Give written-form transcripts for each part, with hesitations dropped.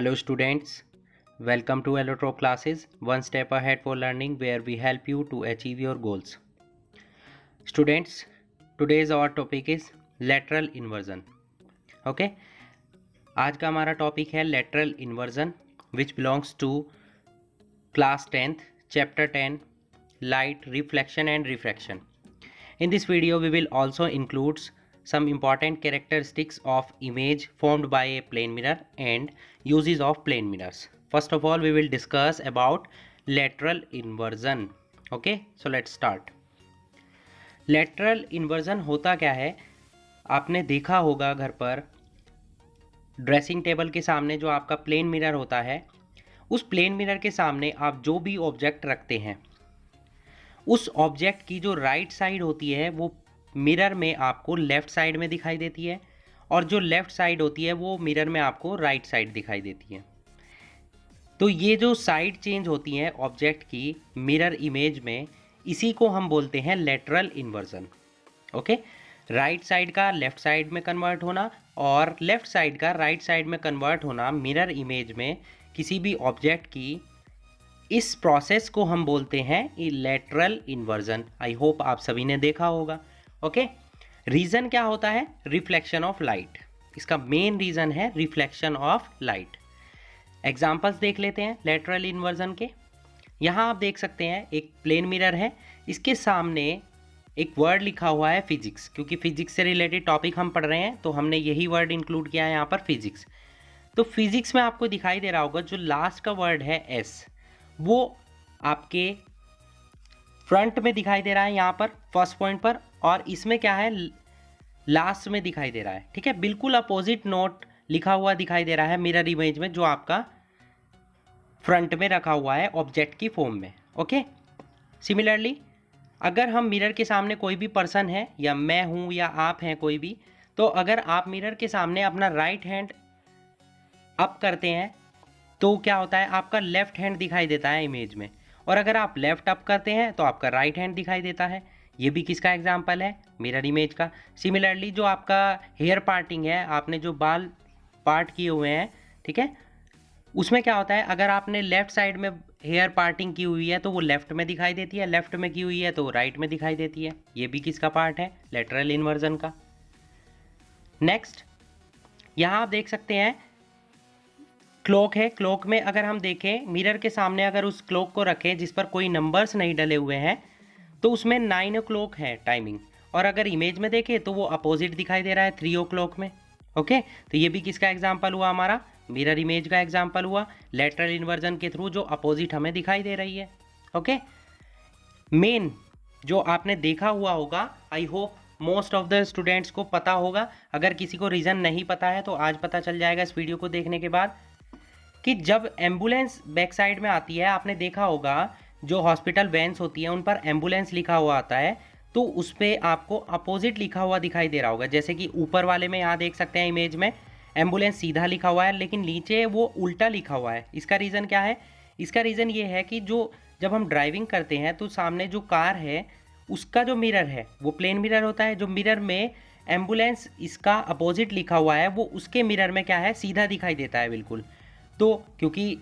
Hello students, welcome to Electro classes, one step ahead for learning where we help you to achieve your goals. Students, today's our topic is lateral inversion. Okay, आज का हमारा topic है lateral inversion which belongs to class 10th, chapter 10, light, reflection and refraction. In this video we will also include some important characteristics of image formed by a plane mirror and uses of plane mirrors. First of all, we will discuss about lateral inversion. Okay, so let's start. Lateral inversion होता क्या है? आपने देखा होगा घर पर dressing table के सामने जो आपका प्लेन मिरर होता है, उस प्लेन मिरर के सामने आप जो भी ऑब्जेक्ट रखते हैं, उस ऑब्जेक्ट की जो राइट साइड होती है वो मिरर में आपको लेफ़्ट साइड में दिखाई देती है और जो लेफ़्ट साइड होती है वो मिरर में आपको राइट साइड दिखाई देती है। तो ये जो साइड चेंज होती हैं ऑब्जेक्ट की मिरर इमेज में, इसी को हम बोलते हैं lateral inversion. Okay, right side का लेफ़्ट साइड में कन्वर्ट होना और लेफ़्ट साइड का राइट साइड में कन्वर्ट होना मिरर इमेज में किसी भी ऑब्जेक्ट की, इस प्रोसेस को हम बोलते हैं लेटरल इन्वर्जन। आई होप आप सभी ने देखा होगा। ओके, रीज़न क्या होता है? Reflection of light. इसका मेन रीज़न है रिफ्लेक्शन ऑफ लाइट। एग्जाम्पल्स देख लेते हैं लेटरल इन्वर्जन के। यहाँ आप देख सकते हैं एक प्लेन मिरर है, इसके सामने एक वर्ड लिखा हुआ है फिजिक्स। क्योंकि फिजिक्स से रिलेटेड टॉपिक हम पढ़ रहे हैं तो हमने यही वर्ड इंक्लूड किया है यहाँ पर, फिजिक्स। तो फिजिक्स में आपको दिखाई दे रहा होगा जो लास्ट का वर्ड है एस, वो आपके फ्रंट में दिखाई दे रहा है यहाँ पर फर्स्ट पॉइंट पर, और इसमें क्या है लास्ट में दिखाई दे रहा है। ठीक है, बिल्कुल अपोजिट नोट लिखा हुआ दिखाई दे रहा है मिरर इमेज में जो आपका फ्रंट में रखा हुआ है ऑब्जेक्ट की फॉर्म में। ओके, सिमिलरली अगर हम मिरर के सामने कोई भी पर्सन है, या मैं हूँ या आप हैं कोई भी, तो अगर आप मिरर के सामने अपना राइट हैंड अप करते हैं तो क्या होता है, आपका लेफ्ट हैंड दिखाई देता है इमेज में, और अगर आप लेफ्ट अप करते हैं तो आपका राइट हैंड दिखाई देता है। ये भी किसका एग्जांपल है? मिरर इमेज का। सिमिलरली जो आपका हेयर पार्टिंग है, आपने जो बाल पार्ट किए हुए हैं, ठीक है, उसमें क्या होता है, अगर आपने लेफ्ट साइड में हेयर पार्टिंग की हुई है तो वो लेफ्ट में दिखाई देती है, लेफ्ट में की हुई है तो राइट में दिखाई देती है। ये भी किसका पार्ट है? लेटरल इन्वर्जन का। नेक्स्ट, यहाँ आप देख सकते हैं क्लॉक है। क्लॉक में अगर हम देखें मिरर के सामने, अगर उस क्लॉक को रखें जिस पर कोई नंबर्स नहीं डले हुए हैं, तो उसमें 9 o'clock है टाइमिंग, और अगर इमेज में देखें तो वो अपोजिट दिखाई दे रहा है 3 o'clock में। ओके, तो ये भी किसका एग्जांपल हुआ? हमारा मिरर इमेज का एग्जांपल हुआ लेटरल इन्वर्जन के थ्रू, जो अपोजिट हमें दिखाई दे रही है। ओके, मेन जो आपने देखा हुआ होगा, I hope most of the students को पता होगा। अगर किसी को रीज़न नहीं पता है तो आज पता चल जाएगा इस वीडियो को देखने के बाद, कि जब एम्बुलेंस बैक साइड में आती है, आपने देखा होगा जो हॉस्पिटल वैन्स होती हैं उन पर एम्बुलेंस लिखा हुआ आता है, तो उस पर आपको अपोजिट लिखा हुआ दिखाई दे रहा होगा। जैसे कि ऊपर वाले में यहाँ देख सकते हैं इमेज में एम्बुलेंस सीधा लिखा हुआ है, लेकिन नीचे वो उल्टा लिखा हुआ है। इसका रीज़न क्या है? इसका रीज़न ये है कि जब हम ड्राइविंग करते हैं तो सामने जो कार है उसका जो मिरर है वो प्लेन मिरर होता है, जो मिरर में एम्बुलेंस इसका अपोजिट लिखा हुआ है वो उसके मिरर में क्या है, सीधा दिखाई देता है बिल्कुल। तो क्योंकि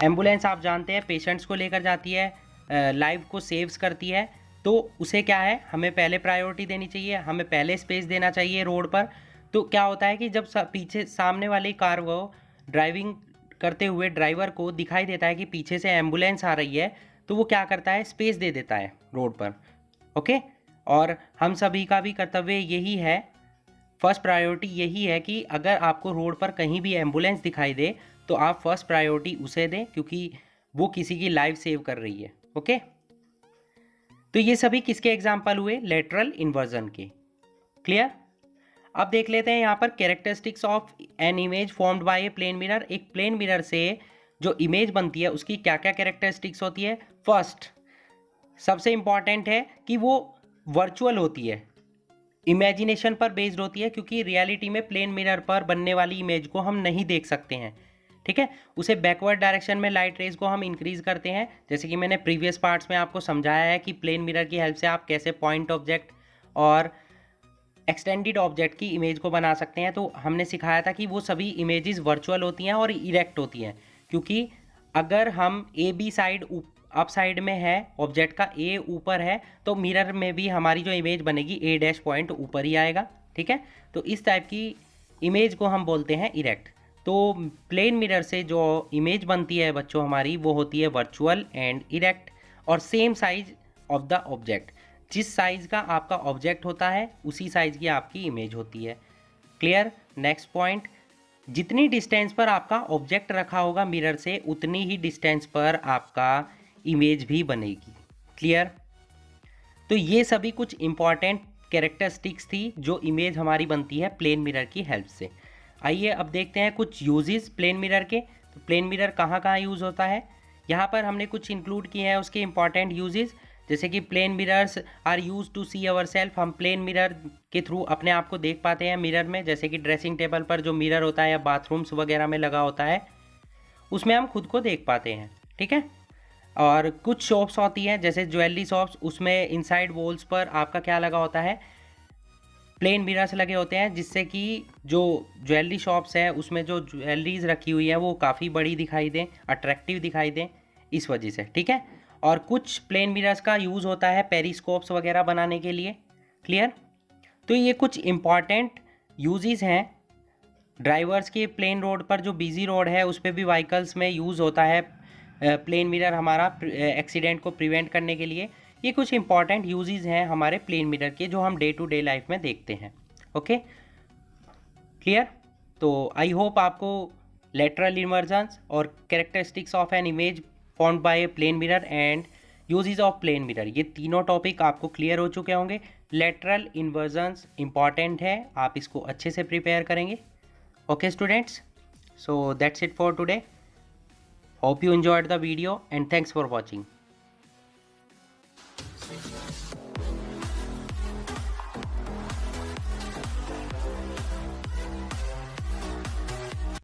एम्बुलेंस आप जानते हैं पेशेंट्स को लेकर जाती है, लाइफ को सेव्स करती है, तो उसे क्या है, हमें पहले प्रायोरिटी देनी चाहिए, हमें पहले स्पेस देना चाहिए रोड पर। तो क्या होता है कि जब पीछे सामने वाली कार को ड्राइविंग करते हुए ड्राइवर को दिखाई देता है कि पीछे से एम्बुलेंस आ रही है, तो वो क्या करता है, स्पेस दे देता है रोड पर। ओके, और हम सभी का भी कर्तव्य यही है, फर्स्ट प्रायोरिटी यही है कि अगर आपको रोड पर कहीं भी एम्बुलेंस दिखाई दे तो आप फर्स्ट प्रायोरिटी उसे दें, क्योंकि वो किसी की लाइफ सेव कर रही है। ओके, तो ये सभी किसके एग्जाम्पल हुए? लेटरल इन्वर्जन के। क्लियर? अब देख लेते हैं यहाँ पर characteristics of an image formed by a plane mirror. एक प्लेन मिरर से जो इमेज बनती है उसकी क्या क्या कैरेक्टरिस्टिक्स होती है? फर्स्ट, सबसे इंपॉर्टेंट है कि वो वर्चुअल होती है, इमेजिनेशन पर बेस्ड होती है, क्योंकि रियलिटी में प्लेन मिरर पर बनने वाली इमेज को हम नहीं देख सकते हैं। ठीक है, उसे बैकवर्ड डायरेक्शन में लाइट रेज को हम इंक्रीज करते हैं, जैसे कि मैंने प्रीवियस पार्ट्स में आपको समझाया है कि प्लेन मिरर की हेल्प से आप कैसे पॉइंट ऑब्जेक्ट और एक्सटेंडेड ऑब्जेक्ट की इमेज को बना सकते हैं। तो हमने सिखाया था कि वो सभी इमेजेस वर्चुअल होती हैं और इरेक्ट होती हैं, क्योंकि अगर हम A B side upside में है, ऑब्जेक्ट का ए ऊपर है, तो मिरर में भी हमारी जो इमेज बनेगी ए डैश पॉइंट ऊपर ही आएगा। ठीक है, तो इस टाइप की इमेज को हम बोलते हैं इरेक्ट। तो प्लेन मिरर से जो इमेज बनती है बच्चों हमारी, वो होती है वर्चुअल एंड इरेक्ट और same size of the object. जिस साइज़ का आपका ऑब्जेक्ट होता है उसी साइज़ की आपकी इमेज होती है। क्लियर। नेक्स्ट पॉइंट, जितनी डिस्टेंस पर आपका ऑब्जेक्ट रखा होगा मिरर से, उतनी ही डिस्टेंस पर आपका इमेज भी बनेगी। क्लियर। तो ये सभी कुछ इंपॉर्टेंट कैरेक्टरिस्टिक्स थी जो इमेज हमारी बनती है प्लेन मिरर की हेल्प से। आइए अब देखते हैं कुछ यूजेस प्लेन मिरर के। तो प्लेन मिरर कहाँ कहाँ यूज़ होता है, यहाँ पर हमने कुछ इंक्लूड किए हैं उसके इंपॉर्टेंट यूजेस। जैसे कि plane mirrors are use to see our self, हम प्लेन मिरर के थ्रू अपने आप को देख पाते हैं मिरर में। जैसे कि ड्रेसिंग टेबल पर जो मिरर होता है या बाथरूम्स वगैरह में लगा होता है, उसमें हम खुद को देख पाते हैं। ठीक है। और कुछ शॉप्स होती हैं जैसे ज्वेलरी शॉप्स, उसमें इनसाइड वॉल्स पर आपका क्या लगा होता है, प्लेन मिरर्स लगे होते हैं, जिससे कि जो ज्वेलरी शॉप्स है उसमें जो ज्वेलरीज रखी हुई है वो काफ़ी बड़ी दिखाई दें, अट्रैक्टिव दिखाई दें, इस वजह से। ठीक है। और कुछ प्लेन मिरर्स का यूज़ होता है पेरिस्कोप्स वगैरह बनाने के लिए। क्लियर। तो ये कुछ इम्पॉर्टेंट यूजेस हैं। ड्राइवर्स के प्लेन रोड पर, जो बिजी रोड है उस पर भी व्हीकल्स में यूज़ होता है प्लेन मिरर हमारा एक्सीडेंट को प्रिवेंट करने के लिए। ये कुछ इंपॉर्टेंट यूजेस हैं हमारे प्लेन मिरर के जो हम डे टू डे लाइफ में देखते हैं। ओके। क्लियर। तो आई होप आपको लेटरल इन्वर्जन्स और characteristics of an image formed by a plane mirror and uses of plane mirror, ये तीनों टॉपिक आपको क्लियर हो चुके होंगे। लेटरल इन्वर्जन्स इंपॉर्टेंट है, आप इसको अच्छे से प्रिपेयर करेंगे। Okay students, so that's it for today. Hope you enjoyed the video and thanks for watching.